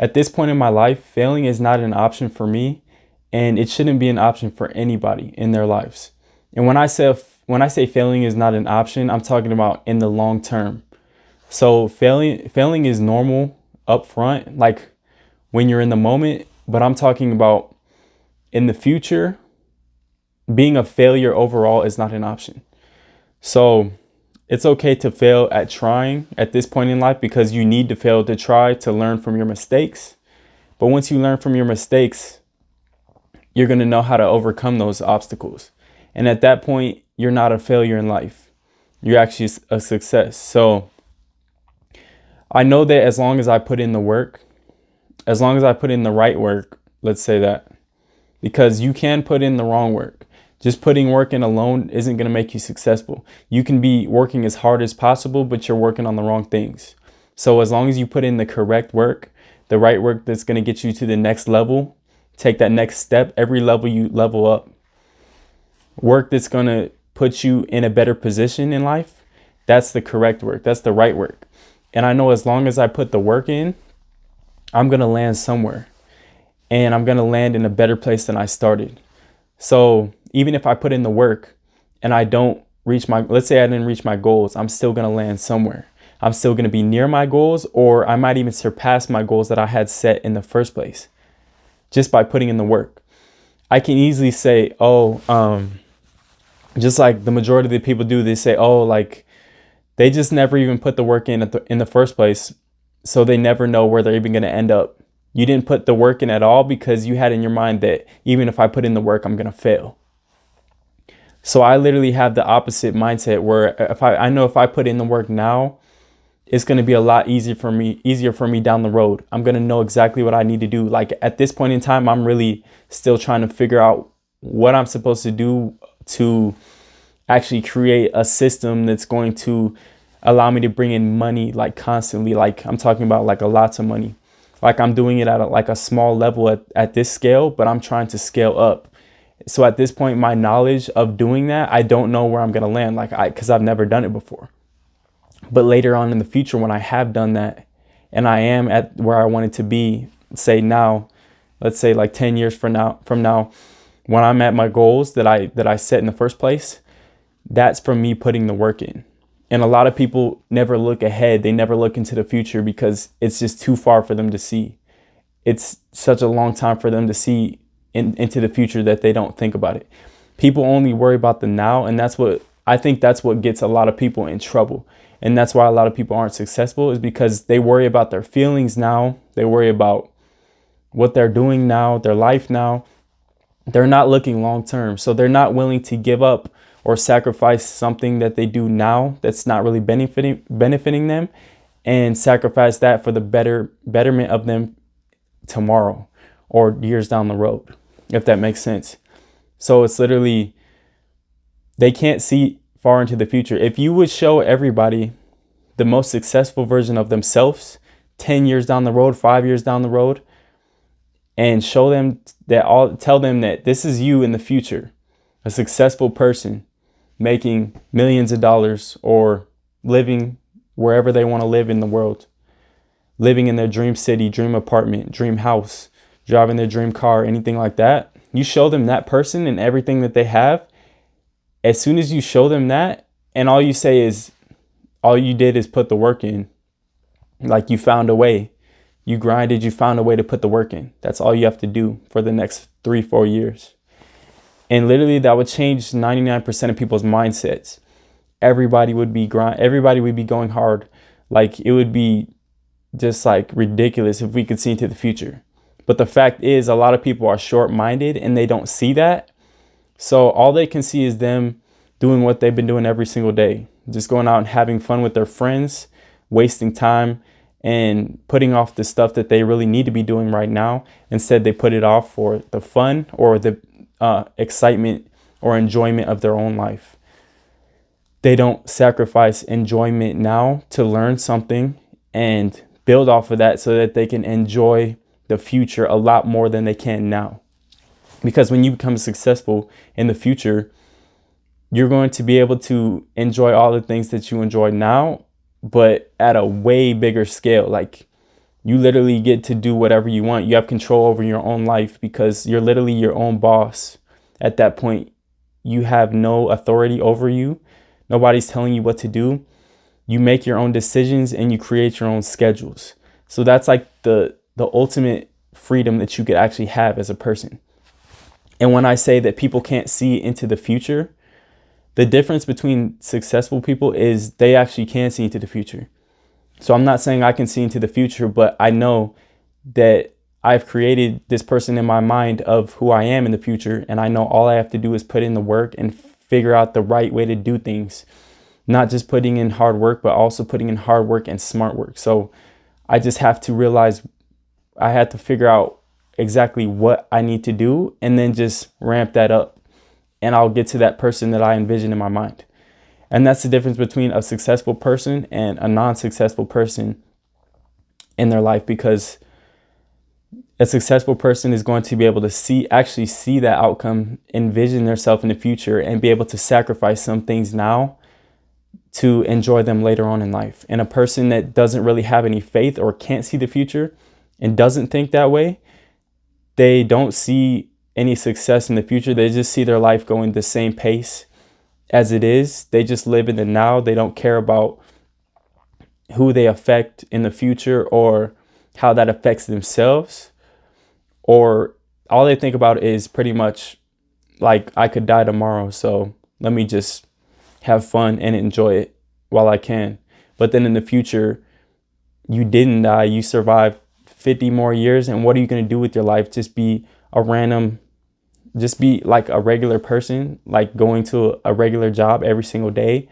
At this point in my life, failing is not an option for me, and it shouldn't be an option for anybody in their lives. And when I say failing is not an option, I'm talking about in the long term. So failing is normal up front, like when you're in the moment, but I'm talking about in the future, being a failure overall is not an option. So it's okay to fail at trying at this point in life because you need to fail to try to learn from your mistakes. But once you learn from your mistakes, you're going to know how to overcome those obstacles. And at that point, you're not a failure in life. You're actually a success. So I know that as long as I put in the work, as long as I put in the right work, let's say that, because you can put in the wrong work. Just putting work in alone isn't going to make you successful. You can be working as hard as possible, but you're working on the wrong things. So as long as you put in the correct work, the right work that's going to get you to the next level, take that next step, every level you level up. Work that's going to put you in a better position in life, that's the correct work. That's the right work. And I know as long as I put the work in, I'm going to land somewhere. And I'm going to land in a better place than I started. So even if I put in the work and I don't reach let's say I didn't reach my goals, I'm still going to land somewhere. I'm still going to be near my goals, or I might even surpass my goals that I had set in the first place just by putting in the work. I can easily say, just like the majority of the people do, they say, like they just never even put the work in the first place. So they never know where they're even going to end up. You didn't put the work in at all because you had in your mind that even if I put in the work, I'm going to fail. So I literally have the opposite mindset where I know if I put in the work now, it's going to be a lot easier for me down the road. I'm going to know exactly what I need to do. Like at this point in time, I'm really still trying to figure out what I'm supposed to do to actually create a system that's going to allow me to bring in money like constantly. Like I'm talking about like a lots of money. Like I'm doing it at like a small level at this scale, but I'm trying to scale up. So at this point, my knowledge of doing that, I don't know where I'm going to land because I've never done it before. But later on in the future, when I have done that and I am at where I wanted to be, say now, let's say like 10 years from now, when I'm at my goals that I set in the first place, that's from me putting the work in. And a lot of people never look ahead. They never look into the future because it's just too far for them to see. It's such a long time for them to see into the future that they don't think about it. People only worry about the now. And that's what gets a lot of people in trouble. And that's why a lot of people aren't successful, is because they worry about their feelings now. They worry about what they're doing now, their life now. They're not looking long term. So they're not willing to give up or sacrifice something that they do now that's not really benefiting them, and sacrifice that for the betterment of them tomorrow or years down the road, if that makes sense. So it's literally, they can't see far into the future. If you would show everybody the most successful version of themselves 10 years down the road, 5 years down the road, and tell them that this is you in the future, a successful person making millions of dollars or living wherever they want to live in the world, living in their dream city, dream apartment, dream house, driving their dream car, anything like that. You show them that person and everything that they have. As soon as you show them that, and all you did is put the work in, like you found a way, you grinded, you found a way to put the work in. That's all you have to do for the next 3-4 years. And literally that would change 99% of people's mindsets. Everybody would be going hard. Like it would be just like ridiculous if we could see into the future. But the fact is, a lot of people are short-minded and they don't see that. So all they can see is them doing what they've been doing every single day. Just going out and having fun with their friends, wasting time and putting off the stuff that they really need to be doing right now. Instead, they put it off for the fun or the excitement or enjoyment of their own life. They don't sacrifice enjoyment now to learn something and build off of that so that they can enjoy the future a lot more than they can now. Because when you become successful in the future, you're going to be able to enjoy all the things that you enjoy now, but at a way bigger scale. Like You literally get to do whatever you want. You have control over your own life because you're literally your own boss. At that point, you have no authority over you. Nobody's telling you what to do. You make your own decisions and you create your own schedules. So that's like the ultimate freedom that you could actually have as a person. And when I say that people can't see into the future, the difference between successful people is they actually can see into the future. So I'm not saying I can see into the future, but I know that I've created this person in my mind of who I am in the future. And I know all I have to do is put in the work and figure out the right way to do things. Not just putting in hard work, but also putting in hard work and smart work. So I just have to realize I had to figure out exactly what I need to do and then just ramp that up. And I'll get to that person that I envision in my mind. And that's the difference between a successful person and a non-successful person in their life, because a successful person is going to be able to actually see that outcome, envision themselves in the future, and be able to sacrifice some things now to enjoy them later on in life. And a person that doesn't really have any faith or can't see the future and doesn't think that way, they don't see any success in the future. They just see their life going the same pace as it is. They just live in the now. They don't care about who they affect in the future or how that affects themselves. Or all they think about is pretty much like, I could die tomorrow, so let me just have fun and enjoy it while I can. But then in the future, you didn't die. You survived 50 more years. And what are you going to do with your life? Just be like a regular person, like going to a regular job every single day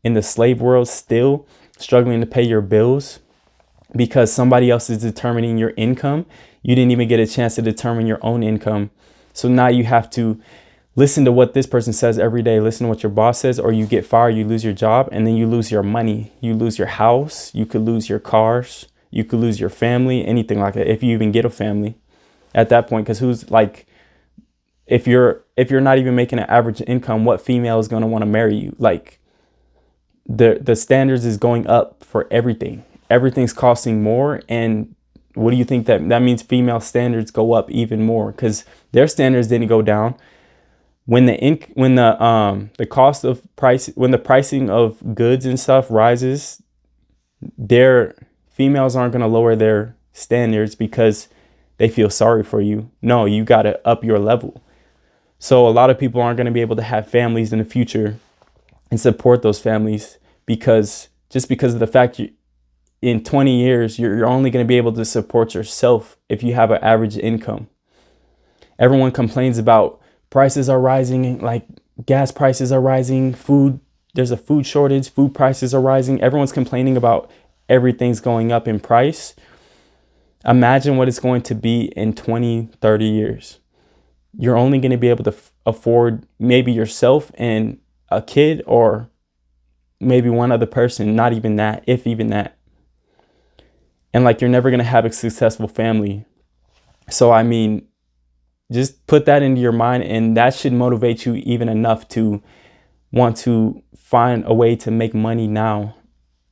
in the slave world, still struggling to pay your bills because somebody else is determining your income. You didn't even get a chance to determine your own income. So now you have to listen to what this person says every day, listen to what your boss says, or you get fired, you lose your job, and then you lose your money. You lose your house, you could lose your cars, you could lose your family, anything like that, if you even get a family at that point. Because who's like, if you're not even making an average income, what female is going to want to marry you? Like, the standards is going up for everything. Everything's costing more. And what do you think that means? Female standards go up even more because their standards didn't go down. When the cost of price, when the pricing of goods and stuff rises, their females aren't going to lower their standards because they feel sorry for you. No, you got to up your level. So a lot of people aren't going to be able to have families in the future and support those families because of the fact in 20 years, you're only going to be able to support yourself if you have an average income. Everyone complains about prices are rising, like gas prices are rising, there's a food shortage, food prices are rising. Everyone's complaining about everything's going up in price. Imagine what it's going to be in 20, 30 years. You're only going to be able to afford maybe yourself and a kid or maybe one other person, not even that, if even that. And like, you're never going to have a successful family. So, I mean, just put that into your mind, and that should motivate you even enough to want to find a way to make money now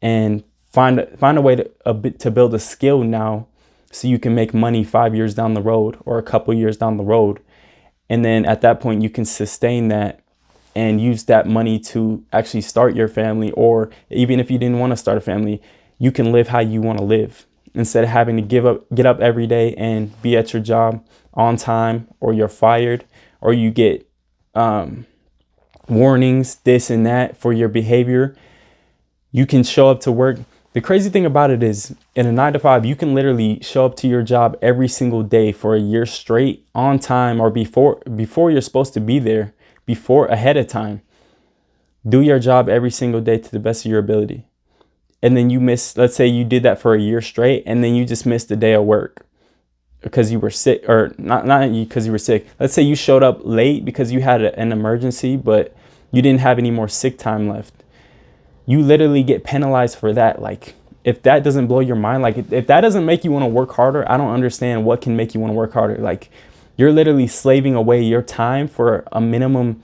and find a way to build a skill now so you can make money 5 years down the road or a couple years down the road. And then at that point, you can sustain that and use that money to actually start your family. Or even if you didn't want to start a family, you can live how you want to live instead of having to get up every day and be at your job on time, or you're fired, or you get warnings, this and that for your behavior. You can show up to work. The crazy thing about it is, in a 9 to 5, you can literally show up to your job every single day for a year straight on time, or before you're supposed to be there, ahead of time. Do your job every single day to the best of your ability. And then let's say you did that for a year straight, and then you just missed a day of work because you were sick, or not because you were sick. Let's say you showed up late because you had an emergency, but you didn't have any more sick time left. You literally get penalized for that. Like, if that doesn't blow your mind, like if that doesn't make you want to work harder, I don't understand what can make you want to work harder. Like, you're literally slaving away your time for a minimum,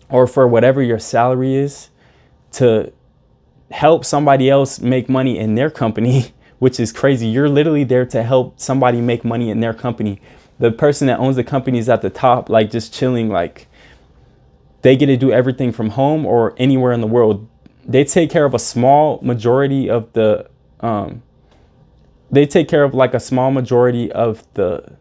or for whatever your salary is, to help somebody else make money in their company, which is crazy. You're literally there to help somebody make money in their company. The person that owns the company is at the top, like just chilling, like they get to do everything from home or anywhere in the world. They take care of a small majority of the, they take care of like a small majority of the,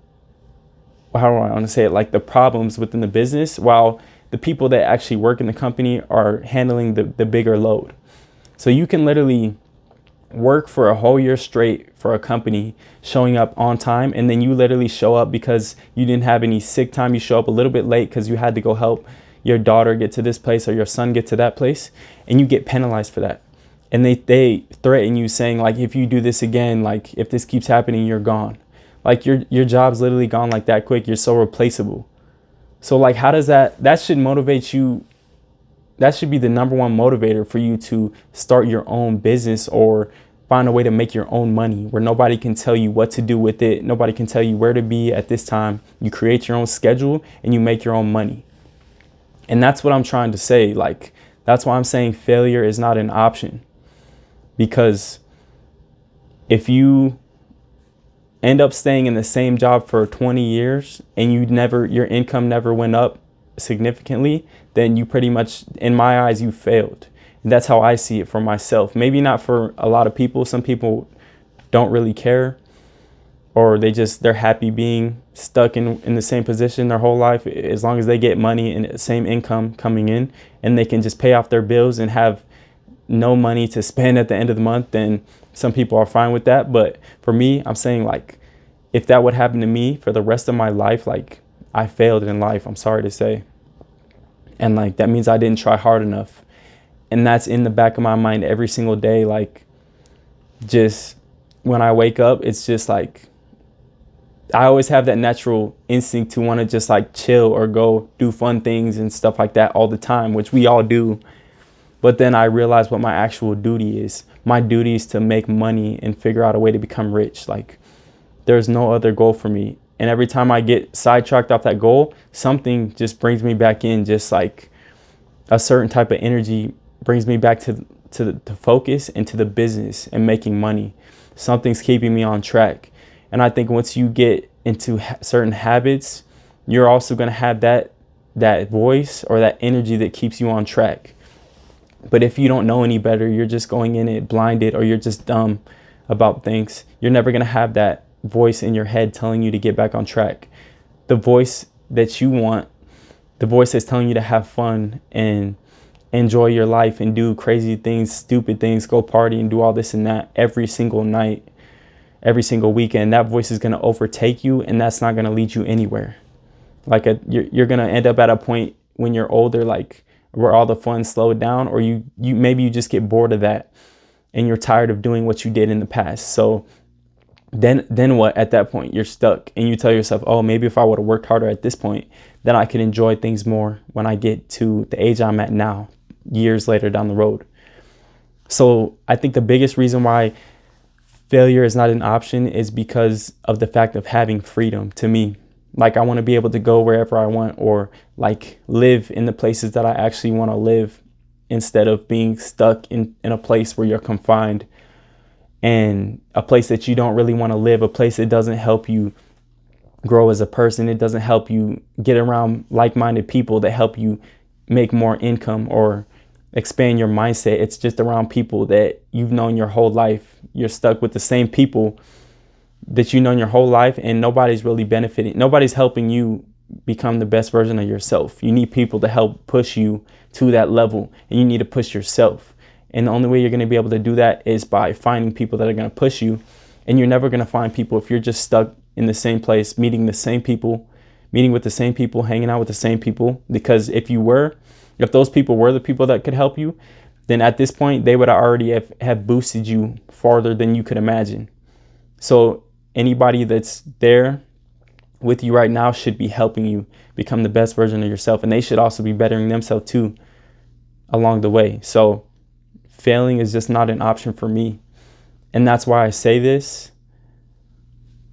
how do I want to say it, like the problems within the business, while the people that actually work in the company are handling the bigger load. So you can literally work for a whole year straight for a company, showing up on time, and then you literally show up because you didn't have any sick time. You show up a little bit late because you had to go help your daughter get to this place or your son get to that place, and you get penalized for that. And they threaten you, saying like, if you do this again, like if this keeps happening, you're gone. Like your job's literally gone like that quick. You're so replaceable. So like, how does that should motivate you? That should be the number one motivator for you to start your own business or find a way to make your own money, where nobody can tell you what to do with it. Nobody can tell you where to be at this time. You create your own schedule and you make your own money. And that's what I'm trying to say. Like, that's why I'm saying failure is not an option. Because if you end up staying in the same job for 20 years and your income never went up significantly, then you pretty much, in my eyes, you failed. And that's how I see it for myself. Maybe not for a lot of people. Some people don't really care, or they're happy being stuck in the same position their whole life, as long as they get money and the same income coming in and they can just pay off their bills and have no money to spend at the end of the month. Then some people are fine with that. But for me, I'm saying, like, if that would happen to me for the rest of my life, like, I failed in life, I'm sorry to say. And like, that means I didn't try hard enough. And that's in the back of my mind every single day. Like, just when I wake up, it's just like, I always have that natural instinct to want to just like chill or go do fun things and stuff like that all the time, which we all do. But then I realize what my actual duty is. My duty is to make money and figure out a way to become rich. Like, there's no other goal for me. And every time I get sidetracked off that goal, something just brings me back in, just like a certain type of energy brings me back to focus and to the business and making money. Something's keeping me on track. And I think once you get into certain habits, you're also going to have that voice or that energy that keeps you on track. But if you don't know any better, you're just going in it blinded, or you're just dumb about things, you're never going to have that voice in your head telling you to get back on track. The voice that you want, the voice that's telling you to have fun and enjoy your life and do crazy things, stupid things, go party and do all this and that every single night, every single weekend, that voice is going to overtake you, and that's not going to lead you anywhere. Like, you're going to end up at a point when you're older, like, where all the fun slowed down, or you maybe you just get bored of that and you're tired of doing what you did in the past. So then what? At that point, you're stuck, and you tell yourself, oh, maybe if I would have worked harder at this point, then I could enjoy things more when I get to the age I'm at now, years later down the road. So I think the biggest reason why failure is not an option is because of the fact of having freedom. To me, like, I want to be able to go wherever I want, or like live in the places that I actually want to live, instead of being stuck in a place where you're confined, and a place that you don't really want to live, a place that doesn't help you grow as a person. It doesn't help you get around like-minded people that help you make more income or expand your mindset. It's just around people that you've known your whole life. You're stuck with the same people that you've known your whole life, and nobody's really benefiting. Nobody's helping you become the best version of yourself. You need people to help push you to that level, and you need to push yourself. And the only way you're going to be able to do that is by finding people that are going to push you. And you're never going to find people if you're just stuck in the same place, meeting with the same people, hanging out with the same people. Because if those people were the people that could help you, then at this point, they would already have boosted you farther than you could imagine. So anybody that's there with you right now should be helping you become the best version of yourself. And they should also be bettering themselves too along the way. So failing is just not an option for me. And that's why I say this.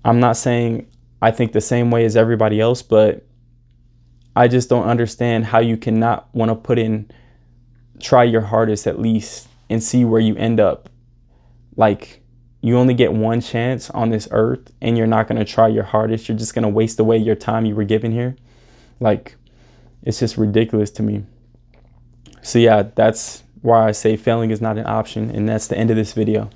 I'm not saying I think the same way as everybody else, but I just don't understand how you cannot want to try your hardest at least, and see where you end up. Like, you only get one chance on this earth and you're not going to try your hardest. You're just going to waste away your time you were given here. Like, it's just ridiculous to me. So yeah, that's why I say failing is not an option. And that's the end of this video.